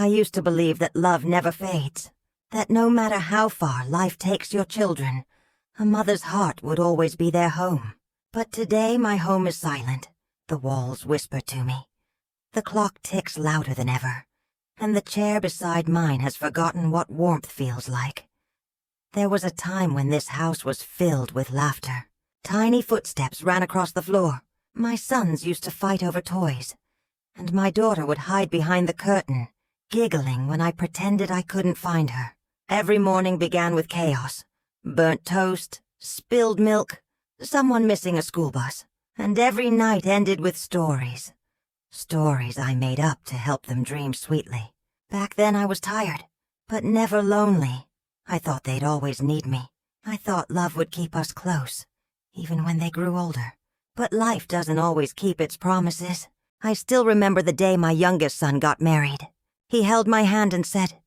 I used to believe that love never fades, that no matter how far life takes your children, a mother's heart would always be their home. But today my home is silent. The walls whisper to me. The clock ticks louder than ever, and the chair beside mine has forgotten what warmth feels like. There was a time when this house was filled with laughter. Tiny footsteps ran across the floor. My sons used to fight over toys, and my daughter would hide behind the curtain, giggling when I pretended I couldn't find her. Every morning began with chaos. Burnt toast, spilled milk, someone missing a school bus, and every night ended with stories. Stories I made up to help them dream sweetly. Back then I was tired, but never lonely. I thought they'd always need me. I thought love would keep us close, even when they grew older. But life doesn't always keep its promises. I still remember the day my youngest son got married. He held my hand and said,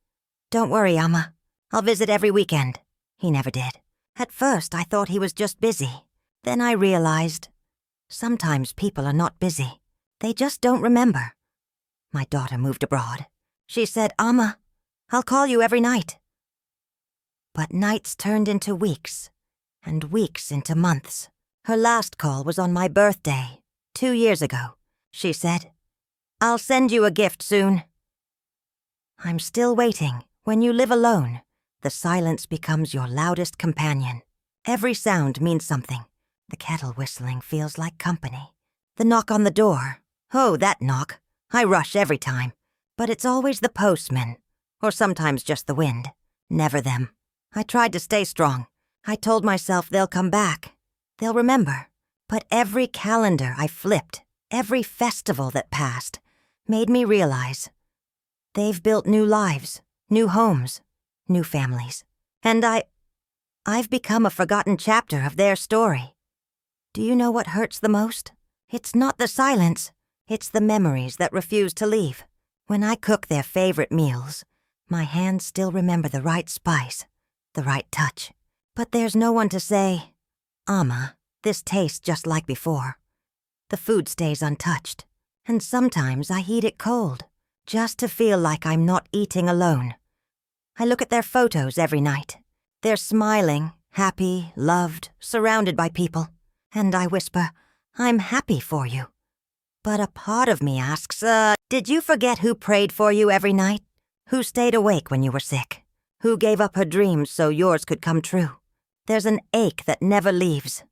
"Don't worry, Amma. I'll visit every weekend." He never did. At first I thought he was just busy. Then I realized, sometimes people are not busy. They just don't remember. My daughter moved abroad. She said, "Amma, I'll call you every night." But nights turned into weeks, and weeks into months. Her last call was on my birthday, 2 years ago. She said, "I'll send you a gift soon." I'm still waiting. When you live alone, the silence becomes your loudest companion. Every sound means something. The kettle whistling feels like company. The knock on the door. Oh, that knock. I rush every time. But it's always the postman, or sometimes just the wind. Never them. I tried to stay strong. I told myself they'll come back. They'll remember. But every calendar I flipped, every festival that passed, made me realize they've built new lives, new homes, new families. And I've become a forgotten chapter of their story. Do you know what hurts the most? It's not the silence. It's the memories that refuse to leave. When I cook their favorite meals, my hands still remember the right spice, the right touch. But there's no one to say, "Amma, this tastes just like before." The food stays untouched, and sometimes I eat it cold, just to feel like I'm not eating alone. I look at their photos every night. They're smiling, happy, loved, surrounded by people. And I whisper, "I'm happy for you." But a part of me asks, did you forget who prayed for you every night? Who stayed awake when you were sick? Who gave up her dreams so yours could come true? There's an ache that never leaves.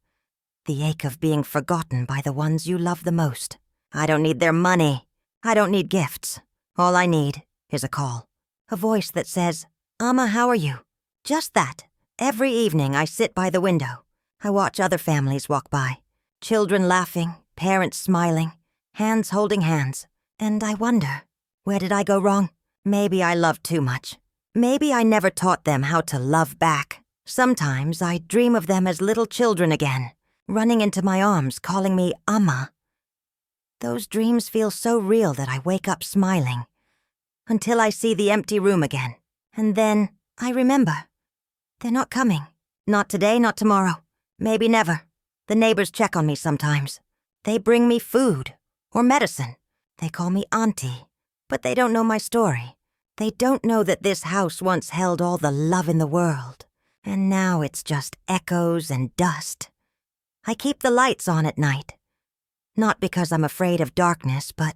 The ache of being forgotten by the ones you love the most. I don't need their money. I don't need gifts. All I need is a call. A voice that says, "Amma, how are you?" Just that. Every evening I sit by the window. I watch other families walk by. Children laughing, parents smiling, hands holding hands. And I wonder, where did I go wrong? Maybe I loved too much. Maybe I never taught them how to love back. Sometimes I dream of them as little children again, running into my arms, calling me Amma. Those dreams feel so real that I wake up smiling, until I see the empty room again. And then I remember. They're not coming. Not today, not tomorrow. Maybe never. The neighbors check on me sometimes. They bring me food or medicine. They call me Auntie, but they don't know my story. They don't know that this house once held all the love in the world, and now it's just echoes and dust. I keep the lights on at night, not because I'm afraid of darkness, but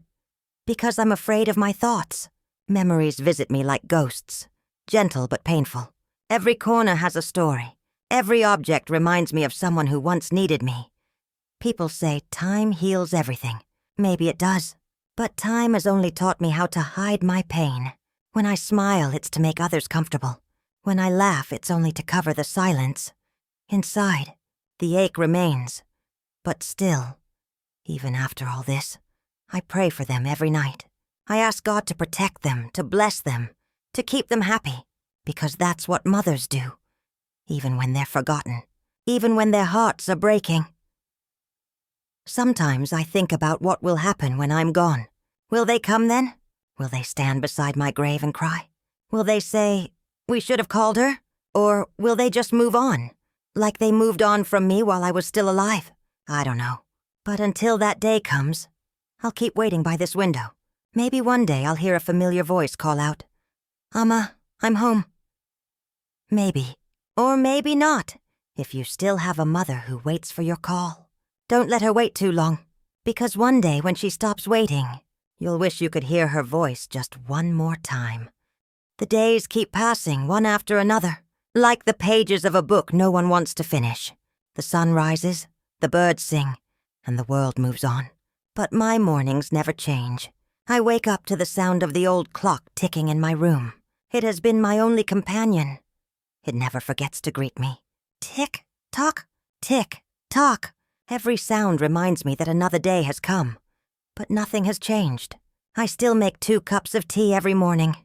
because I'm afraid of my thoughts. Memories visit me like ghosts, gentle but painful. Every corner has a story. Every object reminds me of someone who once needed me. People say time heals everything. Maybe it does. But time has only taught me how to hide my pain. When I smile, it's to make others comfortable. When I laugh, it's only to cover the silence. Inside, the ache remains. But still, even after all this, I pray for them every night. I ask God to protect them, to bless them, to keep them happy, because that's what mothers do, even when they're forgotten, even when their hearts are breaking. Sometimes I think about what will happen when I'm gone. Will they come then? Will they stand beside my grave and cry? Will they say, "We should have called her"? Or will they just move on, like they moved on from me while I was still alive? I don't know. But until that day comes, I'll keep waiting by this window. Maybe one day I'll hear a familiar voice call out, "Amma, I'm home." Maybe. Or maybe not, if you still have a mother who waits for your call. Don't let her wait too long, because one day when she stops waiting, you'll wish you could hear her voice just one more time. The days keep passing one after another, like the pages of a book no one wants to finish. The sun rises, the birds sing, and the world moves on. But my mornings never change. I wake up to the sound of the old clock ticking in my room. It has been my only companion. It never forgets to greet me. Tick, tock, tick, tock. Every sound reminds me that another day has come. But nothing has changed. I still make 2 cups of tea every morning.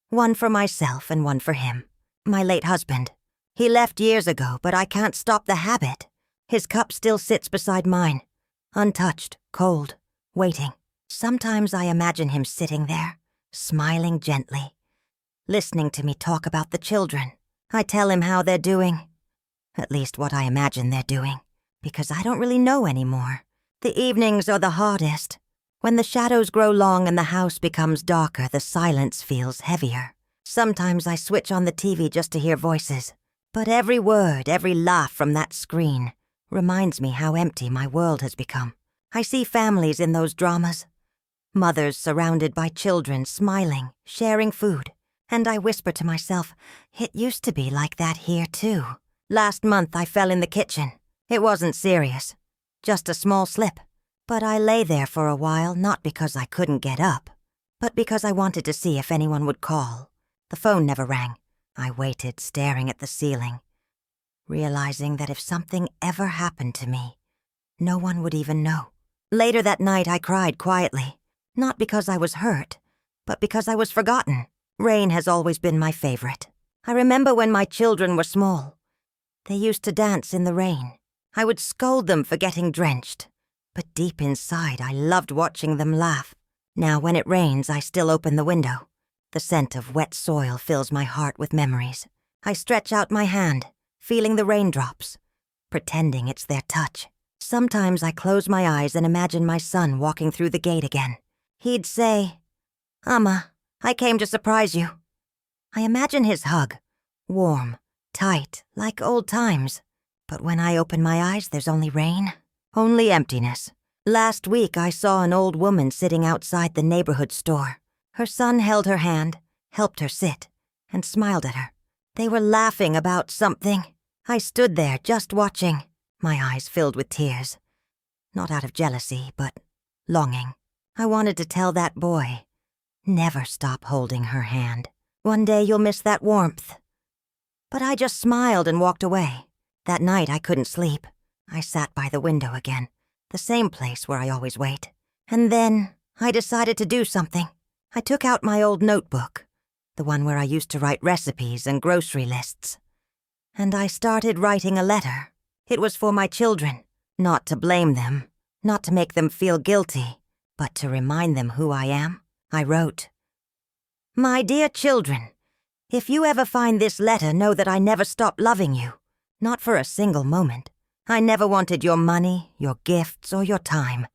One for myself and one for him, my late husband. He left years ago, but I can't stop the habit. His cup still sits beside mine, untouched, cold, waiting. Sometimes I imagine him sitting there, smiling gently, listening to me talk about the children. I tell him how they're doing. At least what I imagine they're doing, because I don't really know anymore. The evenings are the hardest. When the shadows grow long and the house becomes darker, the silence feels heavier. Sometimes I switch on the TV just to hear voices. But every word, every laugh from that screen reminds me how empty my world has become. I see families in those dramas. Mothers surrounded by children, smiling, sharing food. And I whisper to myself, it used to be like that here too. Last month I fell in the kitchen. It wasn't serious, just a small slip. But I lay there for a while, not because I couldn't get up, but because I wanted to see if anyone would call. The phone never rang. I waited, staring at the ceiling, realizing that if something ever happened to me, no one would even know. Later that night, I cried quietly, not because I was hurt, but because I was forgotten. Rain has always been my favorite. I remember when my children were small. They used to dance in the rain. I would scold them for getting drenched. But deep inside, I loved watching them laugh. Now, when it rains, I still open the window. The scent of wet soil fills my heart with memories. I stretch out my hand, feeling the raindrops, pretending it's their touch. Sometimes I close my eyes and imagine my son walking through the gate again. He'd say, "Amma, I came to surprise you." I imagine his hug, warm, tight, like old times. But when I open my eyes, there's only rain. Only emptiness. Last week, I saw an old woman sitting outside the neighborhood store. Her son held her hand, helped her sit, and smiled at her. They were laughing about something. I stood there just watching, my eyes filled with tears. Not out of jealousy, but longing. I wanted to tell that boy, never stop holding her hand. One day you'll miss that warmth. But I just smiled and walked away. That night I couldn't sleep. I sat by the window again, the same place where I always wait. And then I decided to do something. I took out my old notebook, the one where I used to write recipes and grocery lists. And I started writing a letter. It was for my children, not to blame them, not to make them feel guilty, but to remind them who I am. I wrote, "My dear children, if you ever find this letter, know that I never stopped loving you, not for a single moment. I never wanted your money, your gifts, or your time.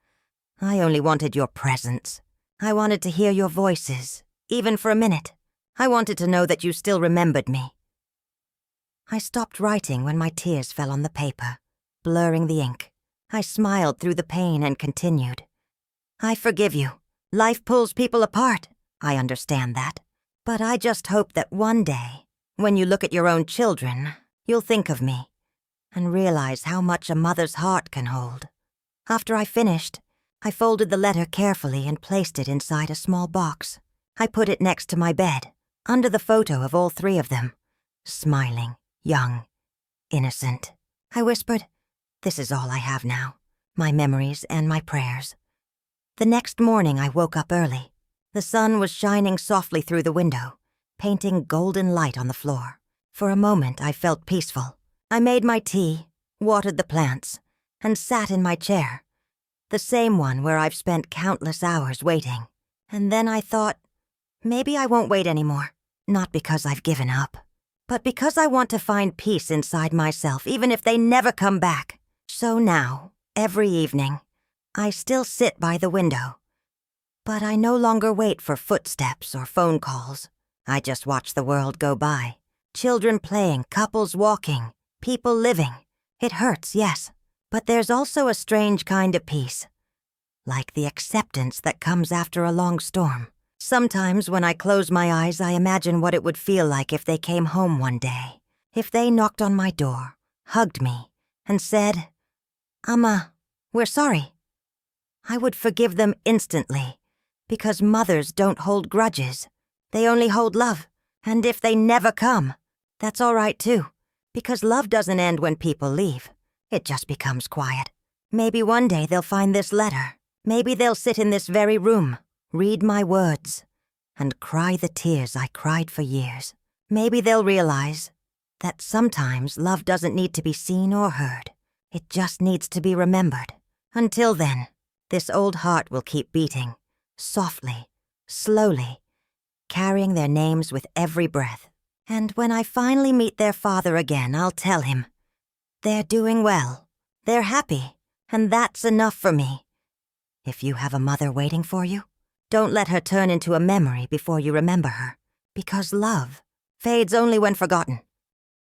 I only wanted your presence. I wanted to hear your voices, even for a minute. I wanted to know that you still remembered me." I stopped writing when my tears fell on the paper, blurring the ink. I smiled through the pain and continued. "I forgive you. Life pulls people apart. I understand that. But I just hope that one day, when you look at your own children, you'll think of me and realize how much a mother's heart can hold." After I finished, I folded the letter carefully and placed it inside a small box. I put it next to my bed, under the photo of all 3 of them, smiling, young, innocent. I whispered, "This is all I have now, my memories and my prayers." The next morning I woke up early. The sun was shining softly through the window, painting golden light on the floor. For a moment I felt peaceful. I made my tea, watered the plants, and sat in my chair, the same one where I've spent countless hours waiting. And then I thought, maybe I won't wait anymore. Not because I've given up, but because I want to find peace inside myself, even if they never come back. So now, every evening, I still sit by the window, But I no longer wait for footsteps or phone calls. I just watch the world go by. Children playing, couples walking, people living. It hurts, yes, but there's also a strange kind of peace. Like the acceptance that comes after a long storm. Sometimes when I close my eyes, I imagine what it would feel like if they came home one day. If they knocked on my door, hugged me, and said, "Amma, we're sorry." I would forgive them instantly, because mothers don't hold grudges. They only hold love, and if they never come, that's all right too, because love doesn't end when people leave. It just becomes quiet. Maybe one day they'll find this letter. Maybe they'll sit in this very room, read my words, and cry the tears I cried for years. Maybe they'll realize that sometimes love doesn't need to be seen or heard. It just needs to be remembered. Until then, this old heart will keep beating, softly, slowly, carrying their names with every breath. And when I finally meet their father again, I'll tell him, they're doing well, they're happy, and that's enough for me. If you have a mother waiting for you, don't let her turn into a memory before you remember her, because love fades only when forgotten.